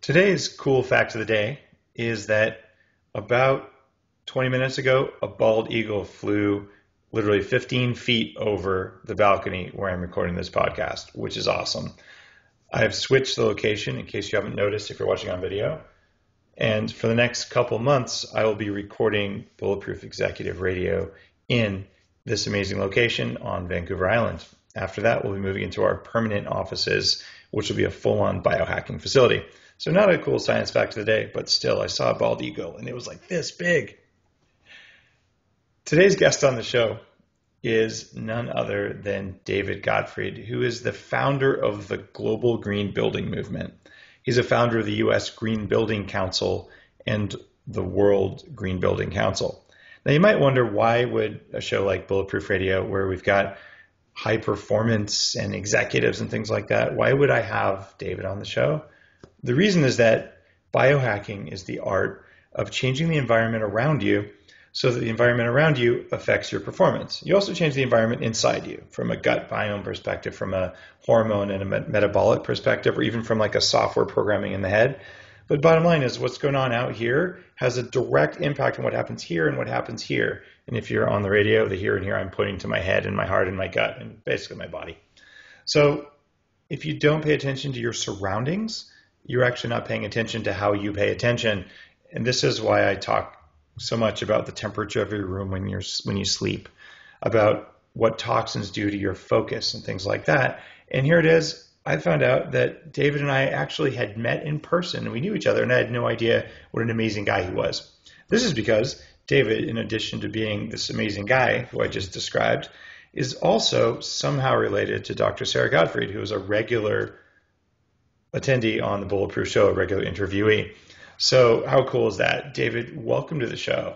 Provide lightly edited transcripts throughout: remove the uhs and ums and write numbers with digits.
Today's cool fact of the day is that about 20 minutes ago, a bald eagle flew literally 15 feet over the balcony where I'm recording this podcast, which is awesome. I've switched the location in case you haven't noticed if you're watching on video. And for the next couple months, I will be recording Bulletproof Executive Radio in this amazing location on Vancouver Island. After that, we'll be moving into our permanent offices, which will be a full-on biohacking facility. So not a cool science fact of the day, but still, I saw a bald eagle and it was like this big. Today's guest on the show is none other than David Gottfried, who is the founder of the Global Green Building Movement. He's a founder of the U.S. Green Building Council and the World Green Building Council. Now, you might wonder, why would a show like Bulletproof Radio, where we've got high performance and executives and things like that, why would I have David on the show? The reason is that biohacking is the art of changing the environment around you so that the environment around you affects your performance. You also change the environment inside you from a gut biome perspective, from a hormone and a metabolic perspective, or even from like a software programming in the head. But bottom line is, what's going on out here has a direct impact on what happens here and what happens here. And if you're on the radio, the here and here I'm pointing to my head and my heart and my gut and basically my body. So if you don't pay attention to your surroundings, you're actually not paying attention to how you pay attention. And this is why I talk so much about the temperature of your room when you sleep, about what toxins do to your focus and things like that. And here it is. I found out that David and I actually had met in person, and we knew each other, and I had no idea what an amazing guy he was. This is because David, in addition to being this amazing guy who I just described, is also somehow related to Dr. Sarah Gottfried, who is a regular attendee on the Bulletproof show, a regular interviewee. So how cool is that? David, welcome to the show.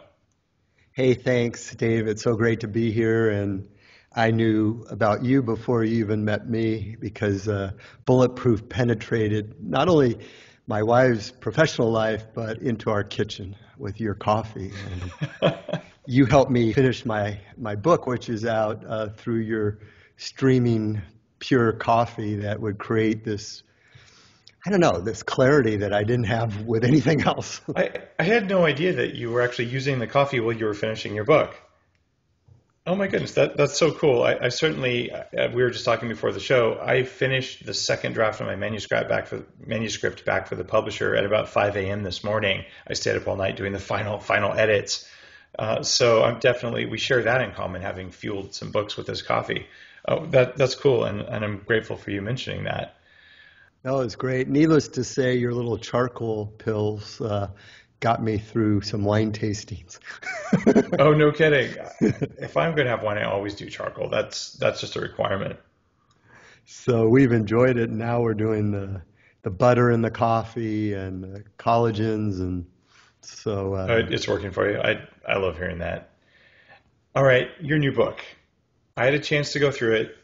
Hey, thanks, Dave. It's so great to be here. And I knew about you before you even met me, because Bulletproof penetrated not only my wife's professional life, but into our kitchen with your coffee. And you helped me finish my book, which is out through your streaming pure coffee that would create this, this clarity that I didn't have with anything else. I had no idea that you were actually using the coffee while you were finishing your book. Oh my goodness, that's so cool. I certainly, we were just talking before the show, I finished the second draft of my manuscript back for the publisher at about 5 a.m. this morning. I stayed up all night doing the final edits. So we share that in common, having fueled some books with this coffee. Oh, that's cool, and I'm grateful for you mentioning that. No, it's great. Needless to say, your little charcoal pills got me through some wine tastings. Oh, no kidding. If I'm going to have wine, I always do charcoal. That's just a requirement. So we've enjoyed it. Now we're doing the butter in the coffee and the collagens. And so it's working for you. I love hearing that. All right, your new book. I had a chance to go through it.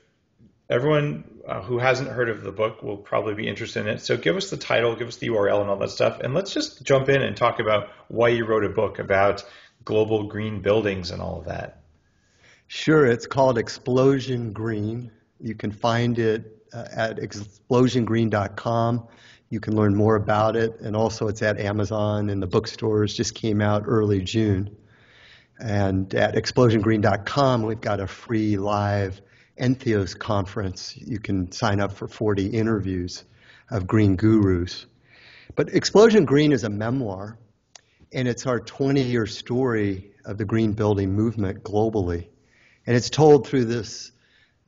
Everyone who hasn't heard of the book will probably be interested in it. So give us the title, give us the URL and all that stuff. And let's just jump in and talk about why you wrote a book about global green buildings and all of that. Sure. It's called Explosion Green. You can find it at explosiongreen.com. You can learn more about it. And also it's at Amazon, and the bookstores just came out early June. And at explosiongreen.com, we've got a free live Entheos conference. You can sign up for 40 interviews of green gurus. But Explosion Green is a memoir, and it's our 20-year story of the green building movement globally. And it's told through this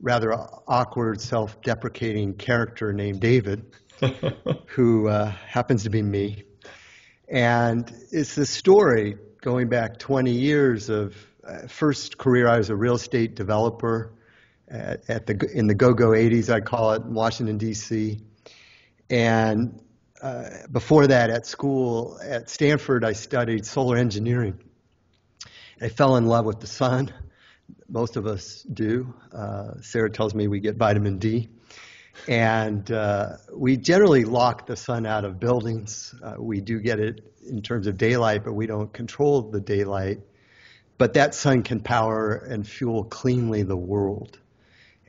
rather awkward, self-deprecating character named David, who happens to be me. And it's the story going back 20 years of first career. I was a real estate developer in the go-go 80s, I call it, in Washington, D.C. And before that, at school at Stanford, I studied solar engineering. I fell in love with the sun. Most of us do. Sarah tells me we get vitamin D. And we generally lock the sun out of buildings. We do get it in terms of daylight, but we don't control the daylight. But that sun can power and fuel cleanly the world.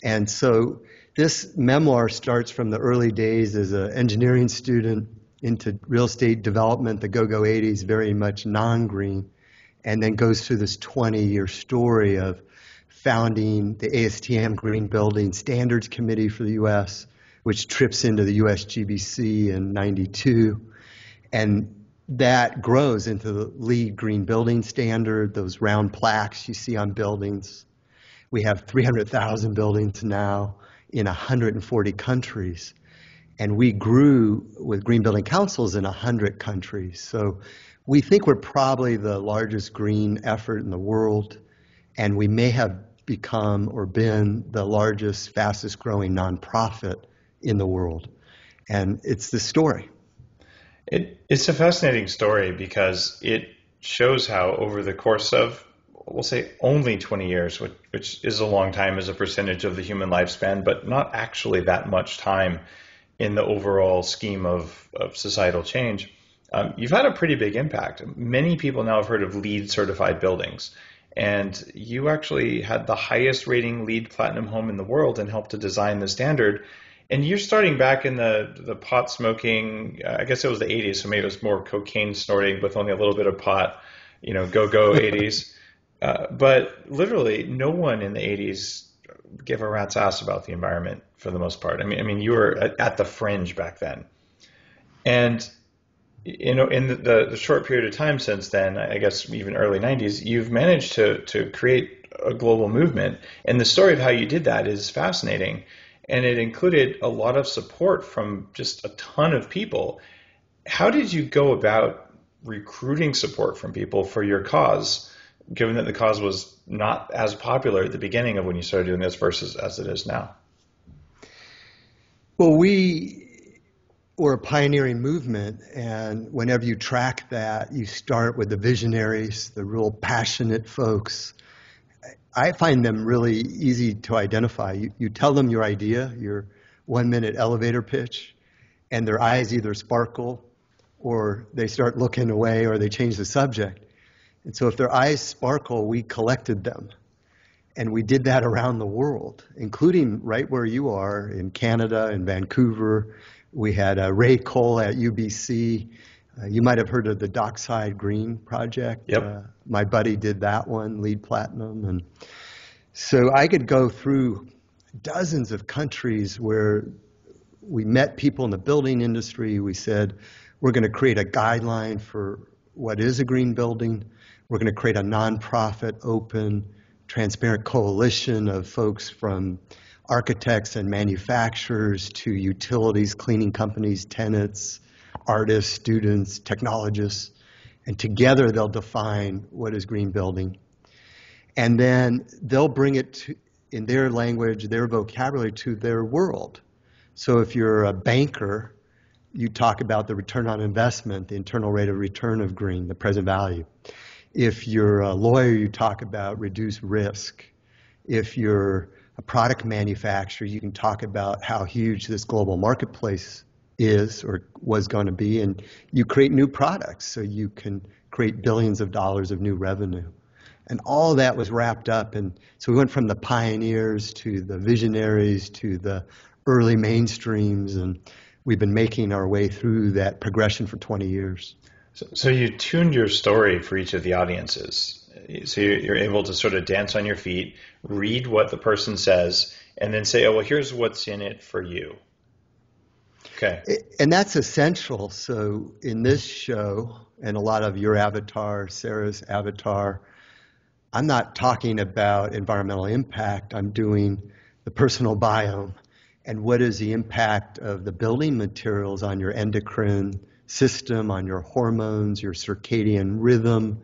And so this memoir starts from the early days as an engineering student into real estate development, the go-go 80s, very much non-green, and then goes through this 20-year story of founding the ASTM Green Building Standards Committee for the U.S., which trips into the U.S. GBC in 92. And that grows into the LEED Green Building Standard, those round plaques you see on buildings. We have 300,000 buildings now in 140 countries. And we grew with green building councils in 100 countries. So we think we're probably the largest green effort in the world. And we may have become or been the largest, fastest growing nonprofit in the world. And it's the story. It's a fascinating story because it shows how over the course of, we'll say, only 20 years, which is a long time as a percentage of the human lifespan, but not actually that much time in the overall scheme of societal change, you've had a pretty big impact. Many people now have heard of LEED certified buildings, and you actually had the highest rating LEED Platinum home in the world and helped to design the standard. And you're starting back in the pot smoking, I guess it was the 80s, so maybe it was more cocaine snorting with only a little bit of pot, go 80s. But literally no one in the 80s gave a rat's ass about the environment for the most part. I mean, you were at the fringe back then. And, in the short period of time since then, I guess even early 90s, you've managed to create a global movement. And the story of how you did that is fascinating. And it included a lot of support from just a ton of people. How did you go about recruiting support from people for your cause, given that the cause was not as popular at the beginning of when you started doing this versus as it is now? Well, we were a pioneering movement, and whenever you track that, you start with the visionaries, the real passionate folks. I find them really easy to identify. You tell them your idea, your 1-minute elevator pitch, and their eyes either sparkle or they start looking away or they change the subject. And so if their eyes sparkle, we collected them. And we did that around the world, including right where you are in Canada, in Vancouver. We had Ray Cole at UBC. You might have heard of the Dockside Green Project. Yep. My buddy did that one, LEED Platinum. And so I could go through dozens of countries where we met people in the building industry. We said, we're going to create a guideline for what is a green building. We're going to create a nonprofit, open, transparent coalition of folks from architects and manufacturers to utilities, cleaning companies, tenants, artists, students, technologists, and together they'll define what is green building. And then they'll bring it to, in their language, their vocabulary, to their world. So if you're a banker, you talk about the return on investment, the internal rate of return of green, the present value. If you're a lawyer, you talk about reduced risk. If you're a product manufacturer, you can talk about how huge this global marketplace is or was going to be, and you create new products so you can create billions of dollars of new revenue. And all that was wrapped up, and so we went from the pioneers to the visionaries to the early mainstreams, and we've been making our way through that progression for 20 years. So you tuned your story for each of the audiences. So you're able to sort of dance on your feet, read what the person says, and then say, oh, well, here's what's in it for you. Okay. And that's essential. So in this show, and a lot of your avatar, Sarah's avatar, I'm not talking about environmental impact. I'm doing the personal biome. And what is the impact of the building materials on your endocrine system, on your hormones, your circadian rhythm.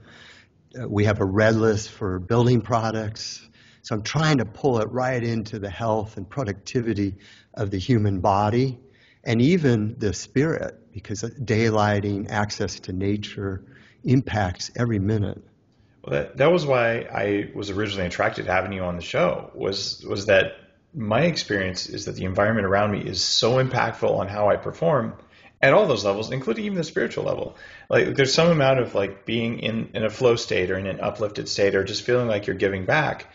We have a red list for building products. So I'm trying to pull it right into the health and productivity of the human body and even the spirit, because daylighting, access to nature impacts every minute. Well, that was why I was originally attracted to having you on the show, was that my experience is that the environment around me is so impactful on how I perform at all those levels, including even the spiritual level. Like there's some amount of like being in a flow state or in an uplifted state or just feeling like you're giving back.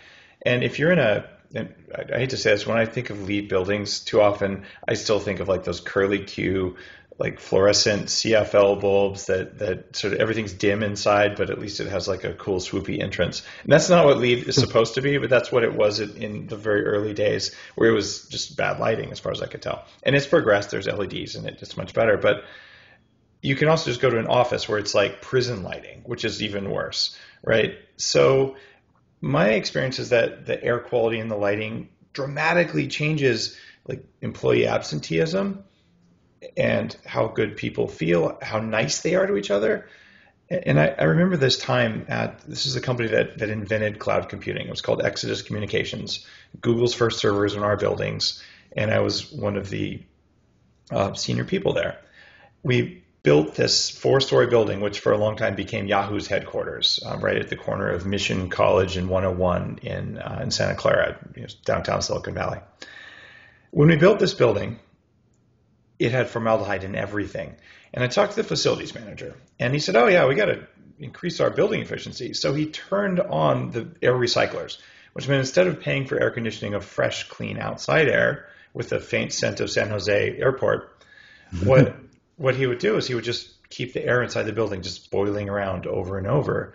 And if you're and I hate to say this, when I think of LEED buildings, too often I still think of like those curly Q like fluorescent CFL bulbs that sort of everything's dim inside, but at least it has like a cool swoopy entrance. And that's not what LEED is supposed to be, but that's what it was in the very early days, where it was just bad lighting as far as I could tell. And it's progressed. There's LEDs and it's much better. But you can also just go to an office where it's like prison lighting, which is even worse, right? So my experience is that the air quality and the lighting dramatically changes like employee absenteeism and how good people feel, how nice they are to each other. And I remember this time this is a company that invented cloud computing. It was called Exodus Communications, Google's first servers in our buildings. And I was one of the senior people there. We built this 4-story building, which for a long time became Yahoo's headquarters, right at the corner of Mission College and 101 in Santa Clara, downtown Silicon Valley. When we built this building, it had formaldehyde in everything. And I talked to the facilities manager, and he said, oh yeah, we got to increase our building efficiency. So he turned on the air recyclers, which meant instead of paying for air conditioning of fresh, clean outside air with the faint scent of San Jose airport, what he would do is he would just keep the air inside the building just boiling around over and over.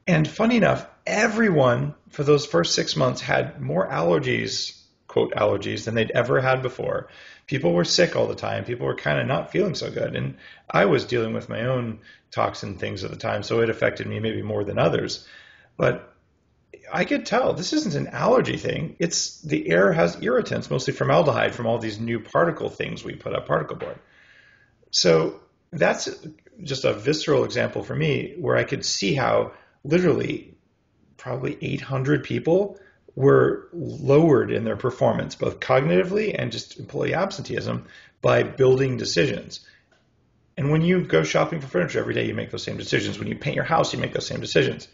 And funny enough, everyone for those first 6 months had more allergies, quote allergies, than they'd ever had before. People were sick all the time. People were kind of not feeling so good. And I was dealing with my own toxin things at the time, so it affected me maybe more than others. But I could tell this isn't an allergy thing. It's the air has irritants, mostly formaldehyde from all these new particle things we put up, particle board. So that's just a visceral example for me where I could see how literally probably 800 people were lowered in their performance, both cognitively and just employee absenteeism, by building decisions. And when you go shopping for furniture every day, you make those same decisions. When you paint your house, you make those same decisions.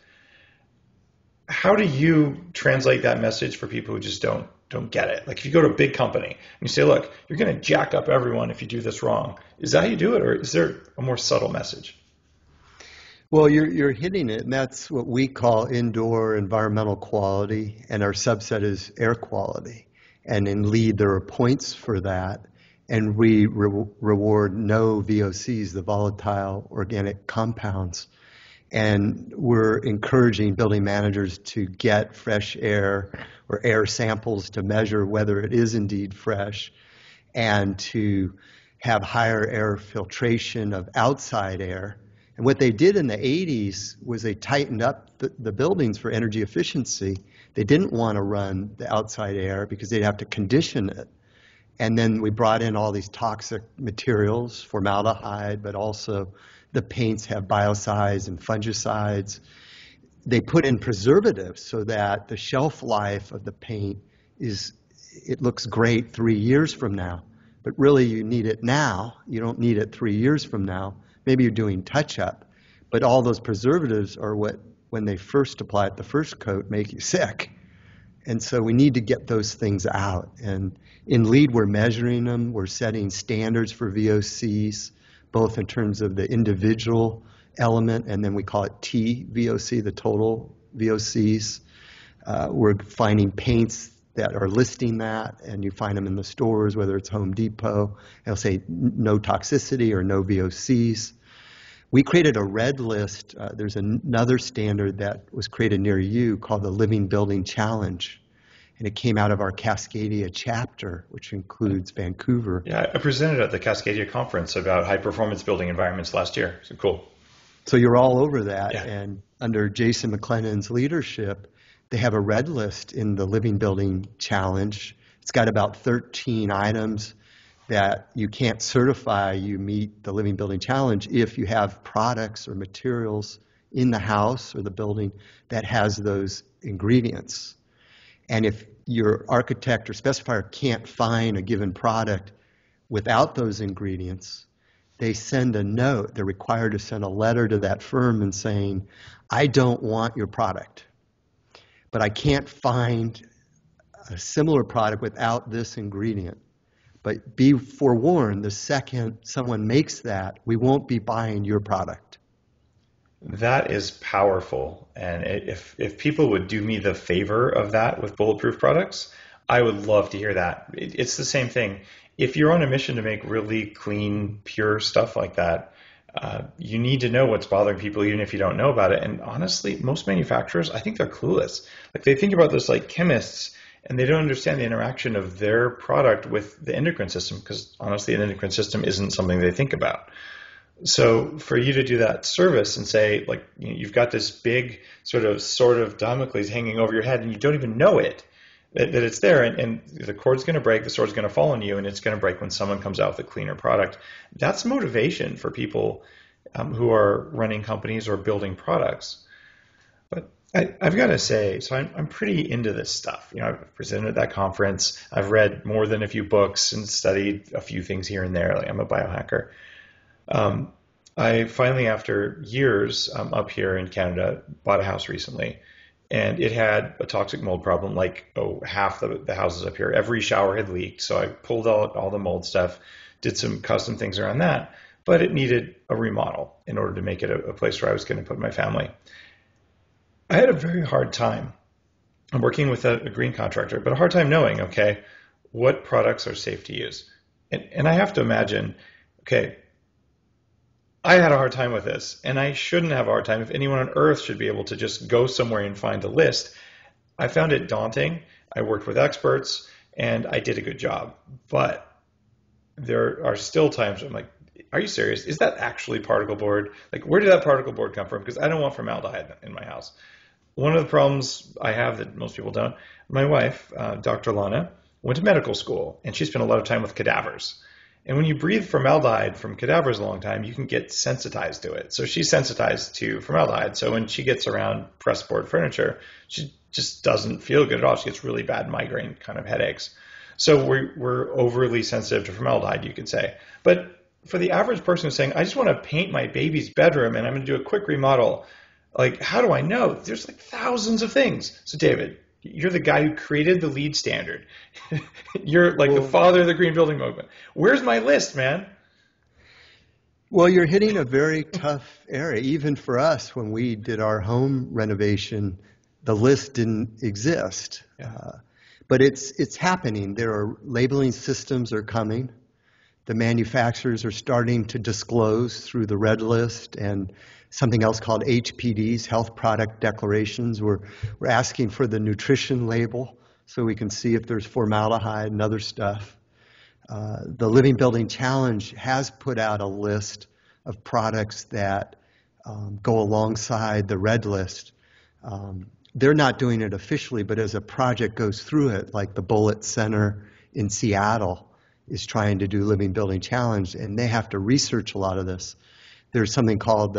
How do you translate that message for people who just don't get it? Like if you go to a big company and you say, look, you're going to jack up everyone if you do this wrong. Is that how you do it, or is there a more subtle message? Well, you're hitting it, and that's what we call indoor environmental quality, and our subset is air quality. And in LEED, there are points for that, and we reward no VOCs, the volatile organic compounds. And we're encouraging building managers to get fresh air or air samples to measure whether it is indeed fresh, and to have higher air filtration of outside air. And what they did in the 80s was they tightened up the buildings for energy efficiency. They didn't want to run the outside air because they'd have to condition it. And then we brought in all these toxic materials, formaldehyde, but also the paints have biocides and fungicides. They put in preservatives so that the shelf life of the paint it looks great 3 years from now. But really you need it now. You don't need it 3 years from now. Maybe you're doing touch-up, but all those preservatives are what, when they first apply it, the first coat, make you sick. And so we need to get those things out. And in LEED, we're measuring them. We're setting standards for VOCs, both in terms of the individual element, and then we call it TVOC, the total VOCs. We're finding paints that are listing that, and you find them in the stores, whether it's Home Depot. They'll say no toxicity or no VOCs. We created a red list. There's another standard that was created near you called the Living Building Challenge. And it came out of our Cascadia chapter, which includes Vancouver. Yeah, I presented at the Cascadia conference about high-performance building environments last year. So cool. So you're all over that. Yeah. And under Jason McLennan's leadership, they have a red list in the Living Building Challenge. It's got about 13 items that you can't certify you meet the Living Building Challenge if you have products or materials in the house or the building that has those ingredients. And if your architect or specifier can't find a given product without those ingredients, they send a note. They're required to send a letter to that firm and saying, I don't want your product, but I can't find a similar product without this ingredient. But be forewarned, the second someone makes that, we won't be buying your product. That is powerful. And if people would do me the favor of that with Bulletproof products, I would love to hear that. It's the same thing. If you're on a mission to make really clean, pure stuff like that, you need to know what's bothering people, even if you don't know about it. And honestly, most manufacturers, I think they're clueless. Like they think about this like chemists, and they don't understand the interaction of their product with the endocrine system, because honestly, an endocrine system isn't something they think about. So for you to do that service and say, like, you've got this big sort of Damocles hanging over your head, and you don't even know it, that it's there, and the cord's going to break, the sword's going to fall on you, and it's going to break when someone comes out with a cleaner product. That's motivation for people who are running companies or building products. But I've got to say, so I'm pretty into this stuff. I've presented at that conference. I've read more than a few books and studied a few things here and there. Like I'm a biohacker. I finally, after years up here in Canada, bought a house recently, and it had a toxic mold problem. Like half the houses up here, every shower had leaked. So I pulled out all the mold stuff, did some custom things around that, but it needed a remodel in order to make it a place where I was going to put my family. I had a very hard time. I'm working with a green contractor, but a hard time knowing, okay, what products are safe to use. And I have to imagine, okay, I had a hard time with this, and I shouldn't have a hard time. If anyone on earth should be able to just go somewhere and find a list, I found it daunting. I worked with experts, and I did a good job. But there are still times I'm like, are you serious? Is that actually particle board? Like, where did that particle board come from? Because I don't want formaldehyde in my house. One of the problems I have that most people don't, my wife, Dr. Lana, went to medical school, and she spent a lot of time with cadavers. And when you breathe formaldehyde from cadavers a long time, you can get sensitized to it. So she's sensitized to formaldehyde. So when she gets around pressboard furniture, she just doesn't feel good at all. She gets really bad migraine kind of headaches. So we're overly sensitive to formaldehyde, you could say. But for the average person who's saying, I just want to paint my baby's bedroom and I'm going to do a quick remodel, like, how do I know? There's like thousands of things. So David, you're the guy who created the LEED standard. You're like the father of the green building movement. Where's my list, man? Well, you're hitting a very tough area. Even for us, when we did our home renovation, the list didn't exist. Yeah. But it's happening. There are labeling systems are coming. The manufacturers are starting to disclose through the red list and something else called HPDs, Health Product Declarations. We're asking for the nutrition label so we can see if there's formaldehyde and other stuff. The Living Building Challenge has put out a list of products that go alongside the red list. They're not doing it officially, but as a project goes through it, like the Bullet Center in Seattle is trying to do Living Building Challenge, and they have to research a lot of this. There's something called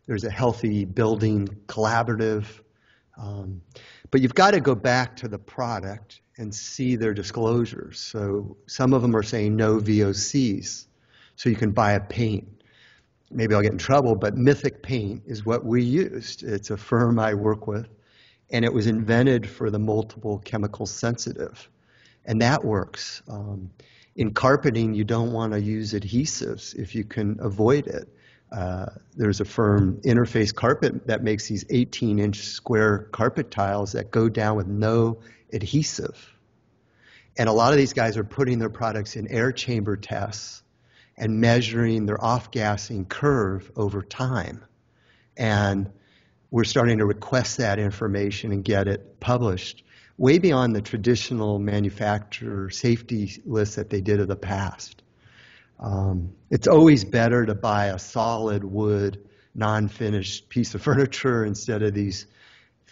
there's a Healthy Building Collaborative. But you've got to go back to the product and see their disclosures. So some of them are saying no VOCs, so you can buy a paint. Maybe I'll get in trouble, but Mythic Paint is what we used. It's a firm I work with, and it was invented for the multiple chemical sensitive, and that works. In carpeting, you don't want to use adhesives if you can avoid it. There's a firm, Interface Carpet, that makes these 18-inch square carpet tiles that go down with no adhesive. And a lot of these guys are putting their products in air chamber tests and measuring their off-gassing curve over time. And we're starting to request that information and get it published way beyond the traditional manufacturer safety list that they did in the past. It's always better to buy a solid wood, non-finished piece of furniture instead of these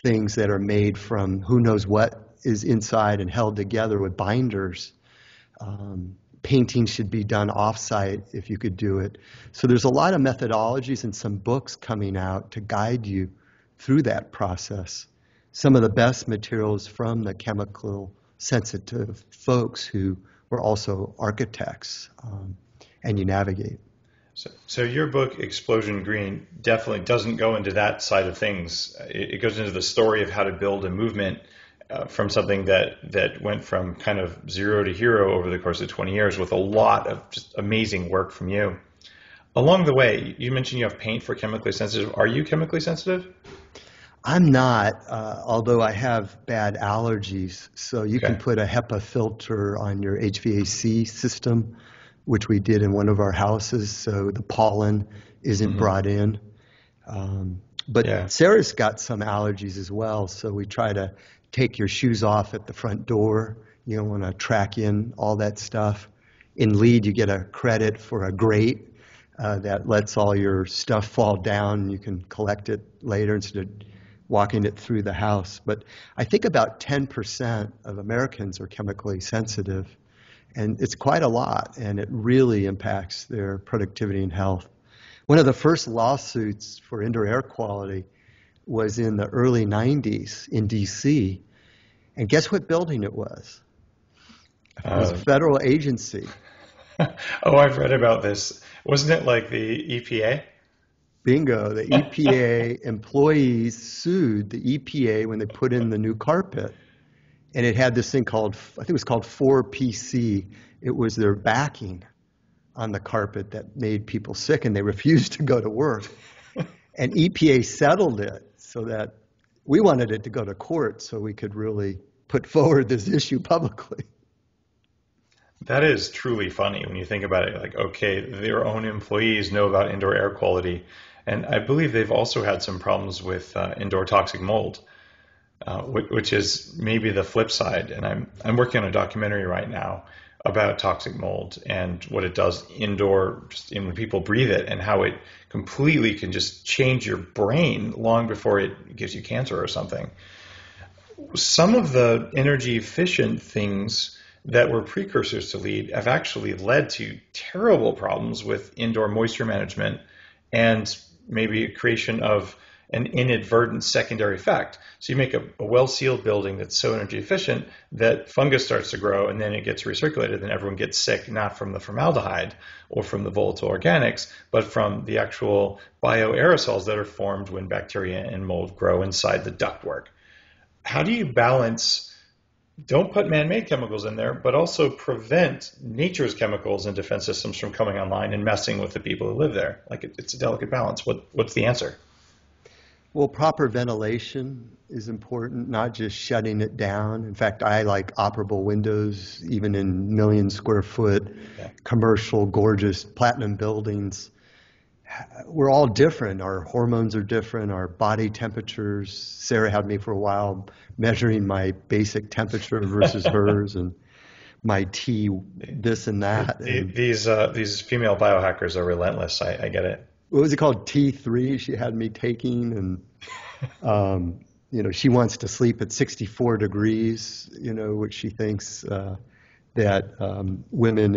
things that are made from who knows what is inside and held together with binders. Painting should be done off-site if you could do it. So there's a lot of methodologies and some books coming out to guide you through that process. Some of the best materials from the chemical sensitive folks who were also architects, and you navigate. So your book, Explosion Green, definitely doesn't go into that side of things. It goes into the story of how to build a movement from something that went from kind of zero to hero over the course of 20 years with a lot of just amazing work from you. Along the way, you mentioned you have paint for chemically sensitive. Are you chemically sensitive? I'm not, although I have bad allergies. So you can Okay. put a HEPA filter on your HVAC system, which we did in one of our houses, so the pollen isn't Hmm. brought in. But Yeah. Sarah's got some allergies as well, so we try to take your shoes off at the front door. You don't want to track in all that stuff. In LEED, you get a credit for a grate that lets all your stuff fall down and you can collect it later instead of walking it through the house. But I think about 10% of Americans are chemically sensitive, and it's quite a lot, and it really impacts their productivity and health. One of the first lawsuits for indoor air quality was in the early 90s in DC. And guess what building it was? It was a Uh, federal agency. oh, I've read about this. Wasn't it like the EPA? Bingo. The EPA employees sued the EPA when they put in the new carpet. And it had this thing called, I think it was called 4PC. It was their backing on the carpet that made people sick, and they refused to go to work. And EPA settled it so that we wanted it to go to court so we could really put forward this issue publicly. That is truly funny when you think about it. Like, okay, their own employees know about indoor air quality, and I believe they've also had some problems with indoor toxic mold, which is maybe the flip side. And I'm working on a documentary right now about toxic mold and what it does indoor, just when people breathe it, and how it completely can just change your brain long before it gives you cancer or something. Some of the energy efficient things that were precursors to LEED have actually led to terrible problems with indoor moisture management and maybe creation of an inadvertent secondary effect. So you make a well-sealed building that's so energy efficient that fungus starts to grow, and then it gets recirculated, and everyone gets sick, not from the formaldehyde or from the volatile organics, but from the actual bioaerosols that are formed when bacteria and mold grow inside the ductwork. How do you balance, don't put man-made chemicals in there, but also prevent nature's chemicals and defense systems from coming online and messing with the people who live there? Like, it's a delicate balance. What's the answer? Well, proper ventilation is important, not just shutting it down. In fact, I like operable windows, even in million square foot, Yeah. commercial, gorgeous, platinum buildings. We're all different. Our hormones are different, our body temperatures. Sarah had me for a while measuring my basic temperature versus hers, and my T, this and that. And These female biohackers are relentless. I get it. what was it called? T3 she had me taking, and she wants to sleep at 64 degrees, which she thinks that women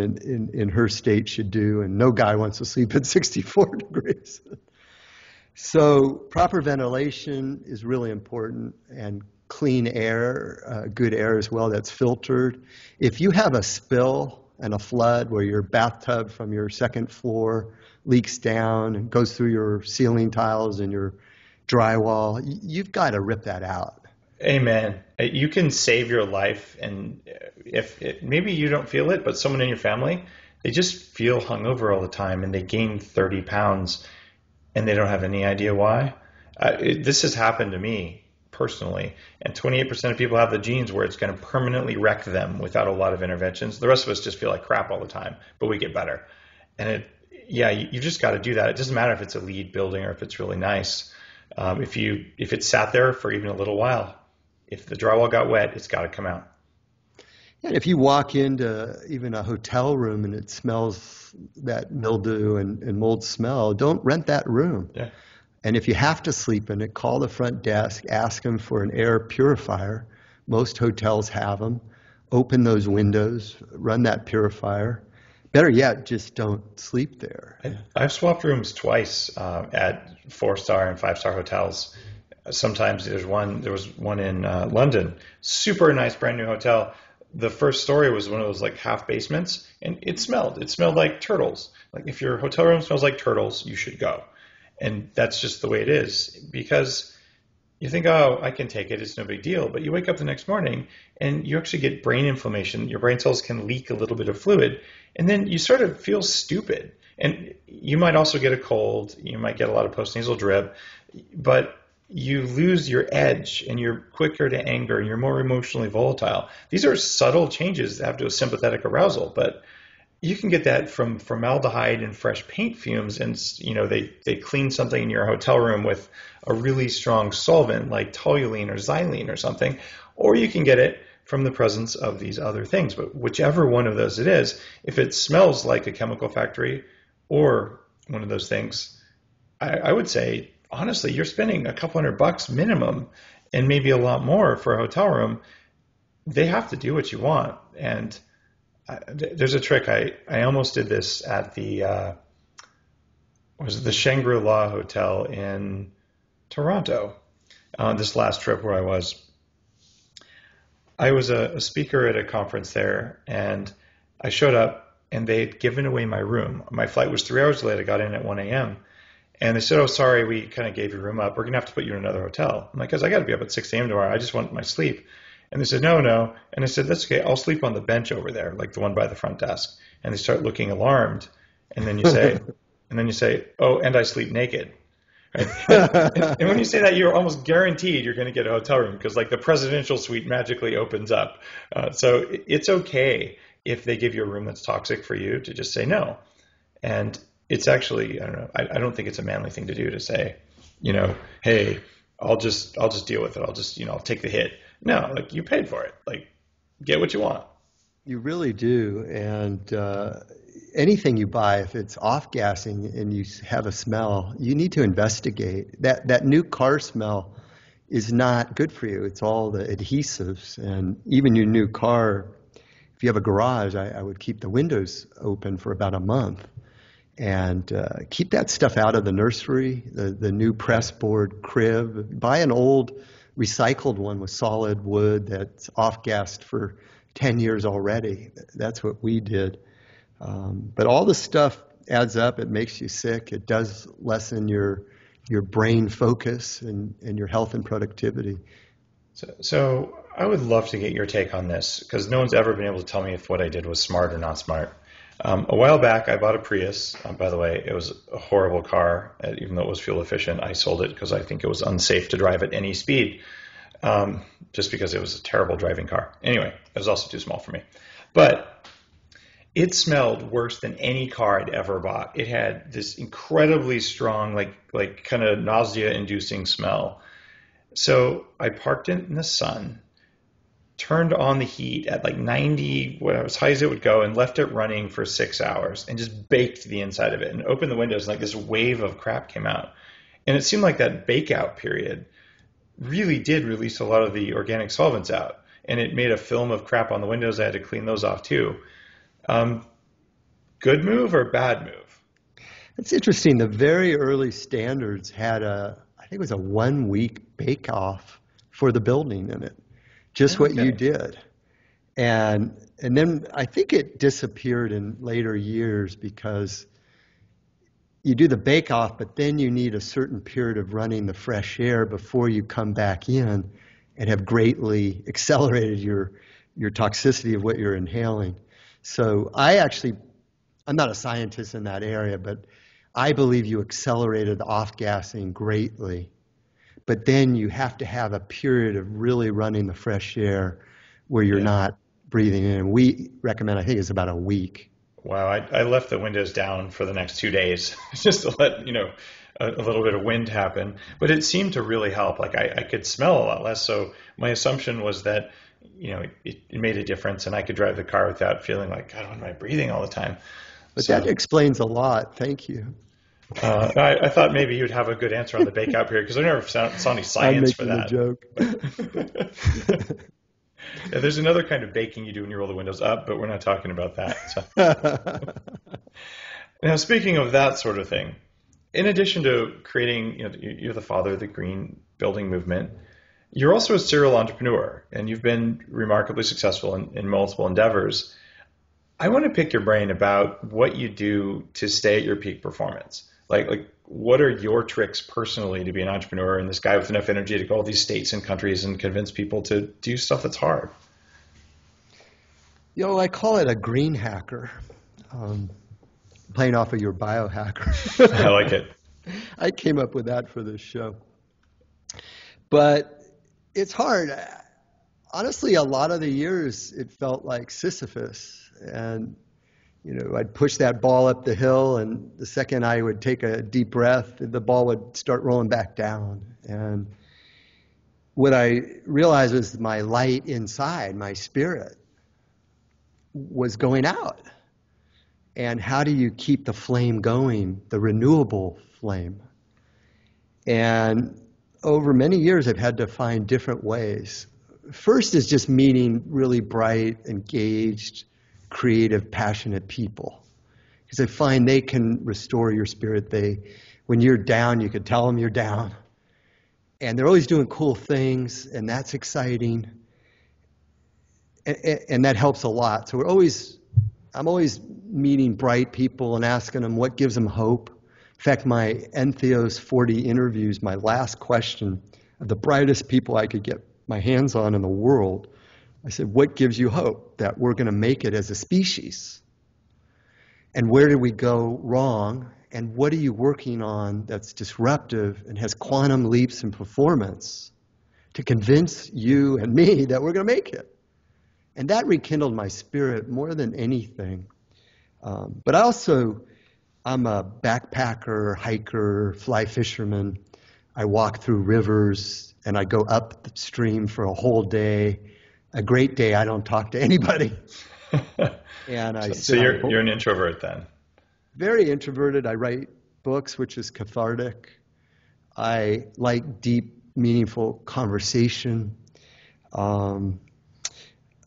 in her state should do, and no guy wants to sleep at 64 degrees. So proper ventilation is really important, and clean air, good air as well that's filtered. If you have a spill and a flood where your bathtub from your second floor leaks down and goes through your ceiling tiles and your drywall, you've got to rip that out. Amen. You can save your life, and maybe you don't feel it, but someone in your family, they just feel hungover all the time, and they gain 30 pounds, and they don't have any idea why. This has happened to me personally, and 28% of people have the genes where it's going to permanently wreck them without a lot of interventions. The rest of us just feel like crap all the time, but we get better. And you just got to do that. It doesn't matter if it's a LEED building or if it's really nice. If it sat there for even a little while, if the drywall got wet, it's got to come out. And if you walk into even a hotel room and it smells that mildew and mold smell, don't rent that room. Yeah. And if you have to sleep in it, call the front desk, ask them for an air purifier. Most hotels have them. Open those windows, run that purifier. Better yet, just don't sleep there. I've swapped rooms twice at 4-star and 5-star hotels. Sometimes there was one in London, super nice brand new hotel. The first story was one of those like half basements, and it smelled like turtles. Like, if your hotel room smells like turtles, you should go. And that's just the way it is, because you think, oh, I can take it, it's no big deal. But you wake up the next morning and you actually get brain inflammation. Your brain cells can leak a little bit of fluid, and then you sort of feel stupid. And you might also get a cold. You might get a lot of postnasal drip. But you lose your edge and you're quicker to anger and you're more emotionally volatile. These are subtle changes that have to do with sympathetic arousal, but you can get that from formaldehyde and fresh paint fumes, and they clean something in your hotel room with a really strong solvent like toluene or xylene or something, or you can get it from the presence of these other things. But whichever one of those it is, if it smells like a chemical factory or one of those things, I would say, honestly, you're spending a couple $100 minimum and maybe a lot more for a hotel room. They have to do what you want. And there's a trick. I almost did this at the Shangri-La Hotel in Toronto. This last trip where I was a speaker at a conference there, and I showed up and they'd given away my room. My flight was 3 hours late. I got in at 1 a.m. And they said, "Oh, sorry, we kind of gave your room up. We're going to have to put you in another hotel." I'm like, "Guys, I got to be up at 6 a.m. tomorrow. I just want my sleep." And they said, no. And I said, "That's okay. I'll sleep on the bench over there, like the one by the front desk." And they start looking alarmed. And then you say, "Oh, and I sleep naked." Right? And when you say that, you're almost guaranteed you're going to get a hotel room because like the presidential suite magically opens up. So it's okay if they give you a room that's toxic for you to just say no. And it's actually, I don't know, I don't think it's a manly thing to do to say, "Hey, I'll just deal with it. I'll take the hit." No, like you paid for it. Like get what you want. You really do. And anything you buy, if it's off-gassing and you have a smell, you need to investigate. That new car smell is not good for you. It's all the adhesives. And even your new car, if you have a garage, I would keep the windows open for about a month. And keep that stuff out of the nursery, the new press board crib. Buy an old recycled one with solid wood that's off-gassed for 10 years already. That's what we did. But all the stuff adds up. It makes you sick. It does lessen your brain focus and your health and productivity. So I would love to get your take on this because no one's ever been able to tell me if what I did was smart or not smart. A while back, I bought a Prius. By the way, it was a horrible car. Even though it was fuel efficient, I sold it because I think it was unsafe to drive at any speed, just because it was a terrible driving car. Anyway, it was also too small for me. But it smelled worse than any car I'd ever bought. It had this incredibly strong, like kind of nausea-inducing smell. So I parked it in the sun, turned on the heat at like 90, as high as it would go, and left it running for 6 hours and just baked the inside of it and opened the windows, and like this wave of crap came out. And it seemed like that bakeout period really did release a lot of the organic solvents out, and it made a film of crap on the windows. I had to clean those off too. Good move or bad move? It's interesting. The very early standards had I think it was a 1 week bake off for the building in it. Just what you did. And then I think it disappeared in later years because you do the bake off, but then you need a certain period of running the fresh air before you come back in and have greatly accelerated your toxicity of what you're inhaling. So I'm not a scientist in that area, but I believe you accelerated the off-gassing greatly. But then you have to have a period of really running the fresh air where you're not breathing in. And we recommend, I think it's about a week. Wow, I left the windows down for the next 2 days just to let, a little bit of wind happen. But it seemed to really help. Like I could smell a lot less. So my assumption was that, it made a difference and I could drive the car without feeling like, God, why am I breathing all the time? But that explains a lot. Thank you. I thought maybe you'd have a good answer on the bakeout period because I never saw any science for that. I'm making a joke. Yeah, there's another kind of baking you do when you roll the windows up, but we're not talking about that. So. Now, speaking of that sort of thing, in addition to creating, you're the father of the green building movement, you're also a serial entrepreneur, and you've been remarkably successful in multiple endeavors. I want to pick your brain about what you do to stay at your peak performance. Like what are your tricks personally to be an entrepreneur and this guy with enough energy to go all these states and countries and convince people to do stuff that's hard? I call it a green hacker, playing off of your biohacker. I like it. I came up with that for this show. But it's hard. Honestly, a lot of the years it felt like Sisyphus. And, I'd push that ball up the hill, and the second I would take a deep breath, the ball would start rolling back down. And what I realized was my light inside, my spirit, was going out. And how do you keep the flame going, the renewable flame? And over many years, I've had to find different ways. First is just meeting really bright, engaged, creative, passionate people. Because I find they can restore your spirit. When you're down, you can tell them you're down. And they're always doing cool things, and that's exciting. And that helps a lot. So I'm always meeting bright people and asking them what gives them hope. In fact, my Entheos 40 interviews, my last question of the brightest people I could get my hands on in the world, I said, what gives you hope that we're going to make it as a species? And where did we go wrong? And what are you working on that's disruptive and has quantum leaps in performance to convince you and me that we're going to make it? And that rekindled my spirit more than anything. But I'm a backpacker, hiker, fly fisherman. I walk through rivers and I go upstream for a whole day. A great day, I don't talk to anybody. And so you're an introvert then? Very introverted. I write books, which is cathartic. I like deep, meaningful conversation.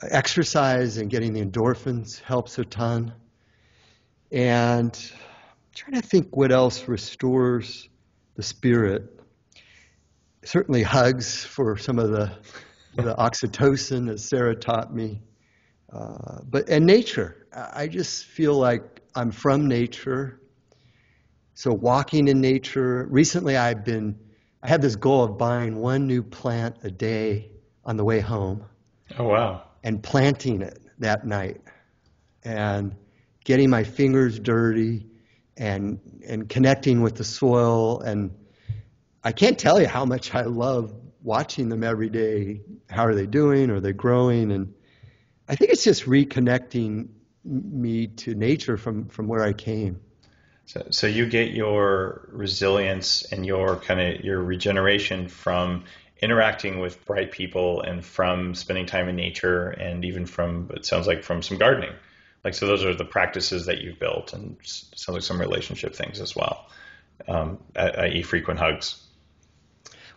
Exercise and getting the endorphins helps a ton. And I'm trying to think what else restores the spirit. Certainly hugs for some of the oxytocin that Sarah taught me. And nature. I just feel like I'm from nature. So walking in nature. Recently I had this goal of buying one new plant a day on the way home. Oh, wow. And planting it that night. And getting my fingers dirty and connecting with the soil. And I can't tell you how much I love watching them every day. How are they doing? Are they growing? And I think it's just reconnecting me to nature from where I came. So you get your resilience and your regeneration from interacting with bright people and from spending time in nature and even from, it sounds like, from some gardening. So those are the practices that you've built, and sounds like some relationship things as well, i.e. frequent hugs.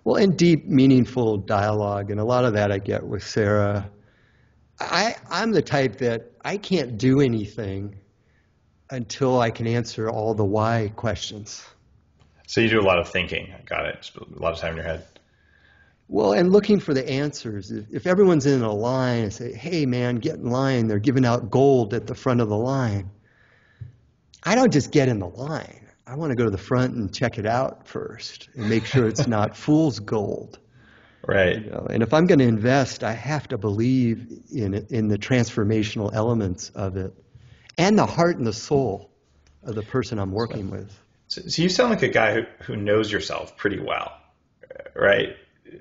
Well, and deep, meaningful dialogue, and a lot of that I get with Sarah. I'm the type that I can't do anything until I can answer all the why questions. So you do a lot of thinking. Got it. Just a lot of time in your head. Well, and looking for the answers. If everyone's in a line and say, hey, man, get in line. They're giving out gold at the front of the line. I don't just get in the line. I want to go to the front and check it out first and make sure it's not fool's gold. Right. And if I'm going to invest, I have to believe in the transformational elements of it and the heart and the soul of the person I'm working with. So you sound like a guy who knows yourself pretty well, right?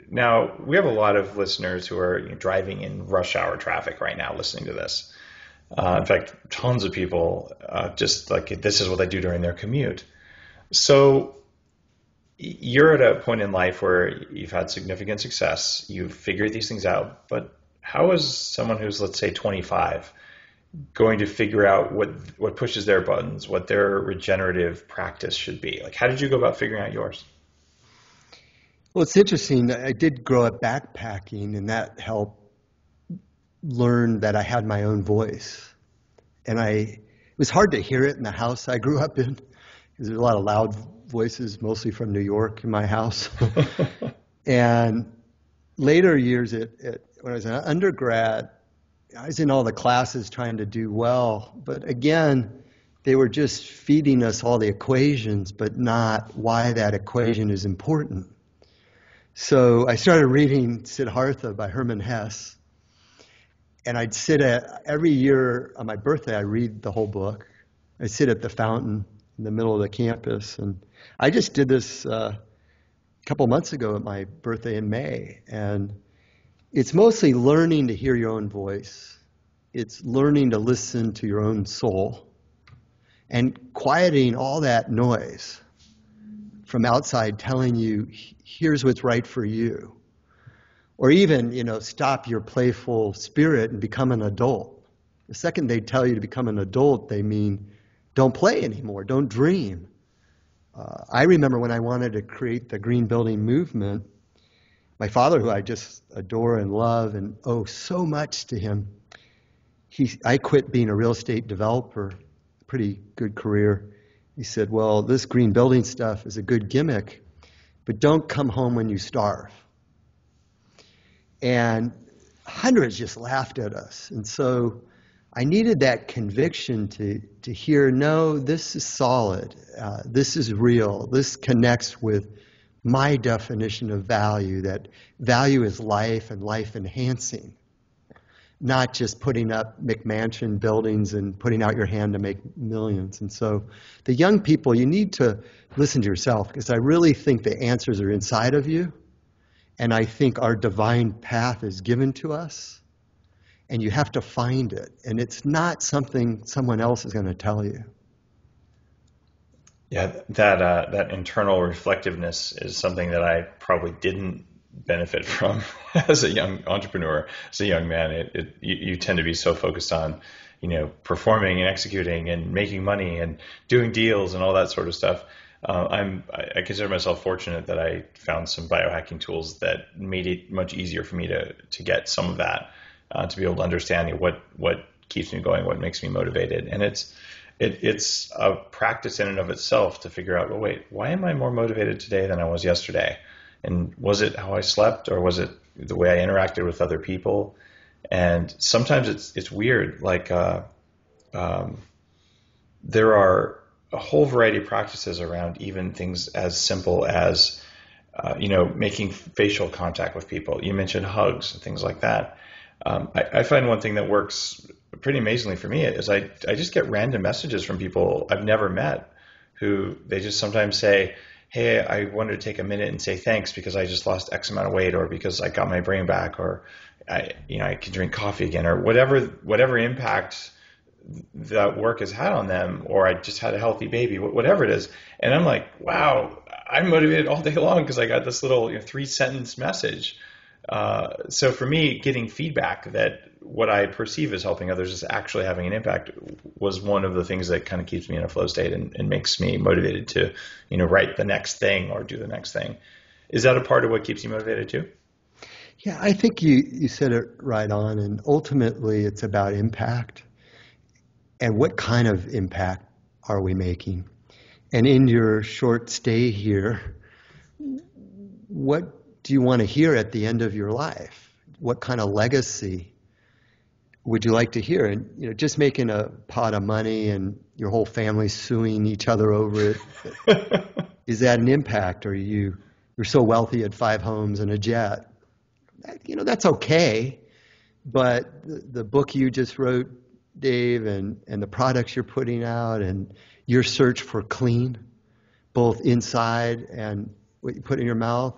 Now, we have a lot of listeners who are driving in rush hour traffic right now listening to this. In fact, tons of people just like this is what they do during their commute. So you're at a point in life where you've had significant success. You've figured these things out. But how is someone who's, let's say, 25 going to figure out what pushes their buttons, what their regenerative practice should be? How did you go about figuring out yours? Well, it's interesting. I did grow up backpacking, and that helped learn that I had my own voice. And it was hard to hear it in the house I grew up in, because there's a lot of loud voices, mostly from New York, in my house. And later years, when I was an undergrad, I was in all the classes trying to do well. But again, they were just feeding us all the equations, but not why that equation is important. So I started reading Siddhartha by Hermann Hesse, and I'd every year on my birthday, I read the whole book. I'd sit at the fountain in the middle of the campus, and I just did this couple months ago at my birthday in May. And it's mostly learning to hear your own voice. It's learning to listen to your own soul and quieting all that noise from outside telling you, here's what's right for you. Or even, stop your playful spirit and become an adult. The second they tell you to become an adult, they mean don't play anymore, don't dream. I remember when I wanted to create the green building movement, my father, who I just adore and love and owe so much to him, I quit being a real estate developer, pretty good career. He said, well, this green building stuff is a good gimmick, but don't come home when you starve. And hundreds just laughed at us. And so I needed that conviction to hear, no, this is solid. This is real. This connects with my definition of value, that value is life and life enhancing, not just putting up McMansion buildings and putting out your hand to make millions. And so the young people, you need to listen to yourself, because I really think the answers are inside of you. And I think our divine path is given to us, and you have to find it. And it's not something someone else is going to tell you. Yeah, that internal reflectiveness is something that I probably didn't benefit from as a young entrepreneur, as a young man. You tend to be so focused on, performing and executing and making money and doing deals and all that sort of stuff. I consider myself fortunate that I found some biohacking tools that made it much easier for me to get some of that, to be able to understand what keeps me going, what makes me motivated. And it's a practice in and of itself to figure out, well, wait, why am I more motivated today than I was yesterday? And was it how I slept, or was it the way I interacted with other people? And sometimes it's weird. Like there are a whole variety of practices around even things as simple as making facial contact with people. You mentioned hugs and things like that. I find one thing that works pretty amazingly for me is I just get random messages from people I've never met, who they just sometimes say, hey, I wanted to take a minute and say thanks because I just lost X amount of weight, or because I got my brain back, or I can drink coffee again, or whatever impact that work has had on them, or I just had a healthy baby, whatever it is. And I'm like, wow, I'm motivated all day long because I got this little 3-sentence message. So for me, getting feedback that what I perceive as helping others is actually having an impact was one of the things that kind of keeps me in a flow state and makes me motivated to, write the next thing or do the next thing. Is that a part of what keeps you motivated too? Yeah, I think you said it right on. And ultimately, it's about impact. And what kind of impact are we making? And in your short stay here, what do you want to hear at the end of your life? What kind of legacy would you like to hear? And just making a pot of money and your whole family suing each other over it, is that an impact? Or you're so wealthy at 5 homes and a jet? That's okay. But the book you just wrote, Dave, and the products you're putting out, and your search for clean, both inside and what you put in your mouth,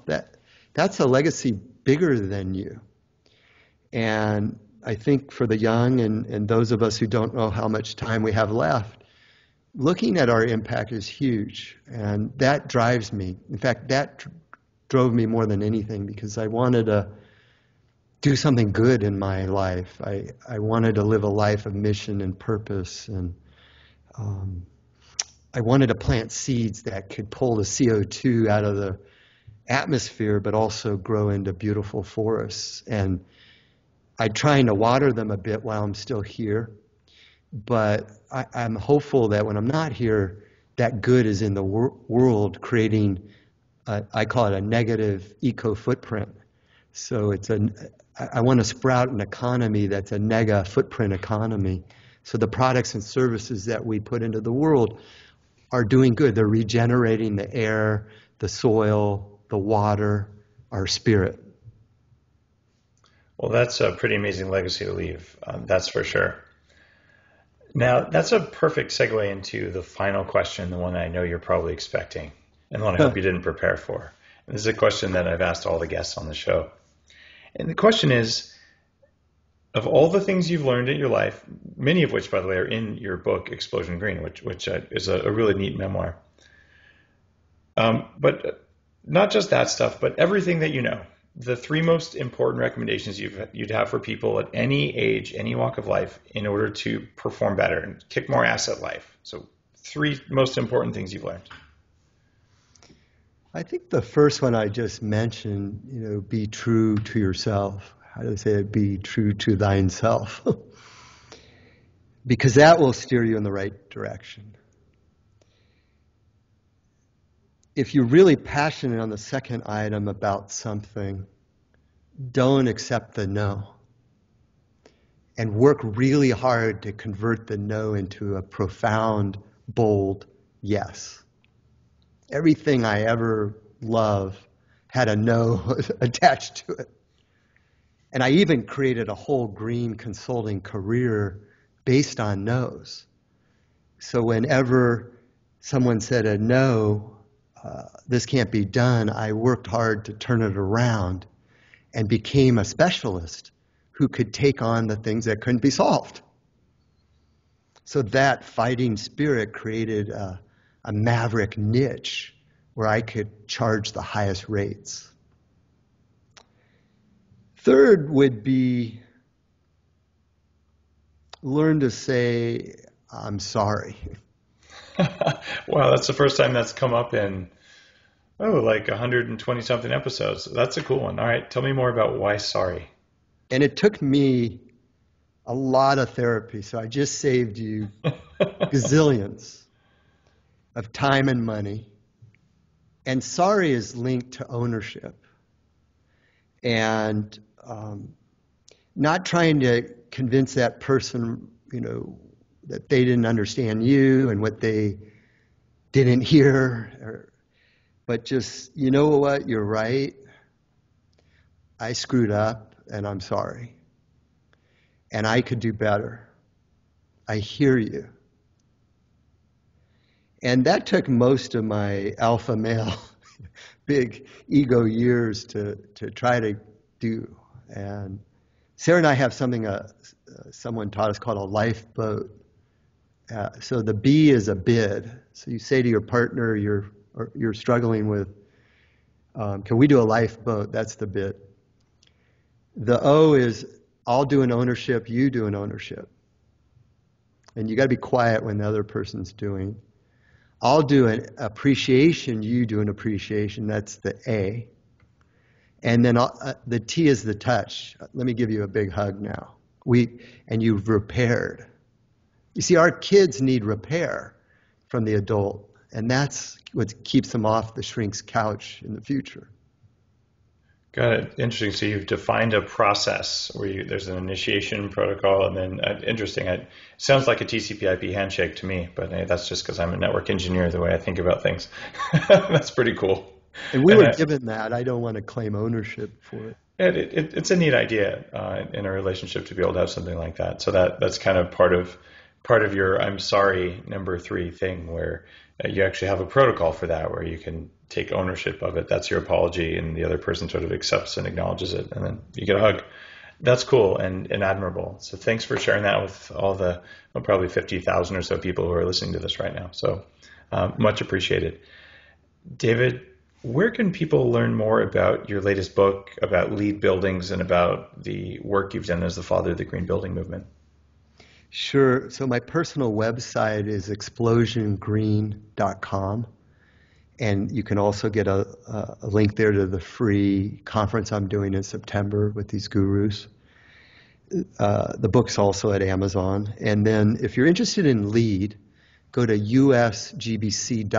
that's a legacy bigger than you. And I think for the young and those of us who don't know how much time we have left, looking at our impact is huge. And that drives me. In fact, that drove me more than anything, because I wanted to do something good in my life. I wanted to live a life of mission and purpose, and I wanted to plant seeds that could pull the CO2 out of the atmosphere, but also grow into beautiful forests. And I'm trying to water them a bit while I'm still here, but I'm hopeful that when I'm not here, that good is in the world, creating, I call it a negative eco footprint. So I want to sprout an economy that's a nega footprint economy. So the products and services that we put into the world are doing good. They're regenerating the air, the soil, the water, our spirit. Well, that's a pretty amazing legacy to leave. That's for sure. Now, that's a perfect segue into the final question, the one I know you're probably expecting, and the one I hope you didn't prepare for. This is a question that I've asked all the guests on the show. And the question is, of all the things you've learned in your life, many of which, by the way, are in your book, Explosion Green, which is a really neat memoir. But not just that stuff, but everything that you know. The three most important recommendations you'd have for people at any age, any walk of life, in order to perform better and kick more ass at life. So, three most important things you've learned. I think the first one I just mentioned, be true to yourself. How do they say it? Be true to thine self. Because that will steer you in the right direction. If you're really passionate on the second item about something, don't accept the no. And work really hard to convert the no into a profound, bold yes. Everything I ever loved had a no attached to it. And I even created a whole green consulting career based on no's. So whenever someone said a no, this can't be done, I worked hard to turn it around and became a specialist who could take on the things that couldn't be solved. So that fighting spirit created a maverick niche where I could charge the highest rates. Third would be learn to say, I'm sorry. Wow, that's the first time that's come up in, like 120 something episodes. That's a cool one. All right, tell me more about why sorry. And it took me a lot of therapy, so I just saved you gazillions of time and money. And sorry is linked to ownership. And not trying to convince that person, that they didn't understand you and what they didn't hear, but just, you know what, you're right. I screwed up and I'm sorry. And I could do better. I hear you. And that took most of my alpha male, big ego years to try to do. And Sarah and I have something someone taught us called a lifeboat. So the B is a bid. So you say to your partner, you're struggling with, can we do a lifeboat? That's the bid. The O is, I'll do an ownership, you do an ownership. And you got to be quiet when the other person's doing. I'll do an appreciation, you do an appreciation. That's the A. And then the T is the touch. Let me give you a big hug now. And you've repaired. You see, our kids need repair from the adult, and that's what keeps them off the shrink's couch in the future. Got it. Interesting. So you've defined a process where there's an initiation protocol, and then interesting. It sounds like a TCP/IP handshake to me, but that's just because I'm a network engineer, the way I think about things. That's pretty cool. And we were given that. I don't want to claim ownership for it. It's a neat idea in a relationship to be able to have something like that. So that's kind of part of your I'm sorry number 3 thing, where you actually have a protocol for that, where you can take ownership of it. That's your apology, and the other person sort of accepts and acknowledges it, and then you get a hug. That's cool and admirable. So thanks for sharing that with all the probably 50,000 or so people who are listening to this right now. So much appreciated. David, where can people learn more about your latest book, about LEED buildings, and about the work you've done as the father of the green building movement? Sure. So my personal website is explosiongreen.com. And you can also get a link there to the free conference I'm doing in September with these gurus. The book's also at Amazon. And then if you're interested in LEED, go to usgbc.org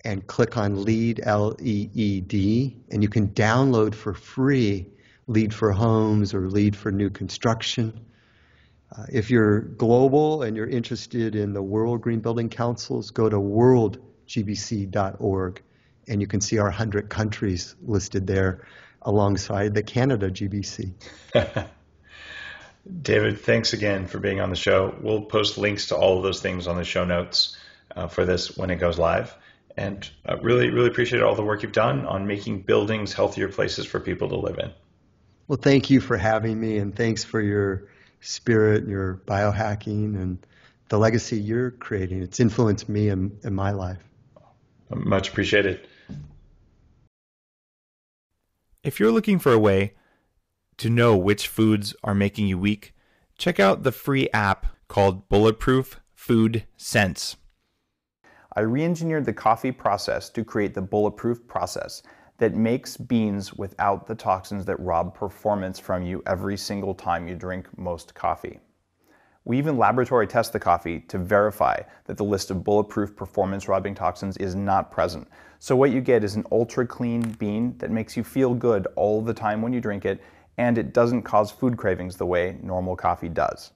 and click on LEED, L-E-E-D, and you can download for free LEED for homes or LEED for new construction. If you're global and you're interested in the World Green Building Councils, go to worldgbc.org, and you can see our 100 countries listed there alongside the Canada GBC. David, thanks again for being on the show. We'll post links to all of those things on the show notes for this when it goes live. And really, really appreciate all the work you've done on making buildings healthier places for people to live in. Well, thank you for having me, and thanks for your spirit, your biohacking, and the legacy you're creating. It's influenced me in my life. Much appreciated. If you're looking for a way to know which foods are making you weak, check out the free app called Bulletproof Food Sense. I re-engineered the coffee process to create the Bulletproof process that makes beans without the toxins that rob performance from you every single time you drink most coffee. We even laboratory test the coffee to verify that the list of bulletproof performance-robbing toxins is not present. So what you get is an ultra-clean bean that makes you feel good all the time when you drink it, and it doesn't cause food cravings the way normal coffee does.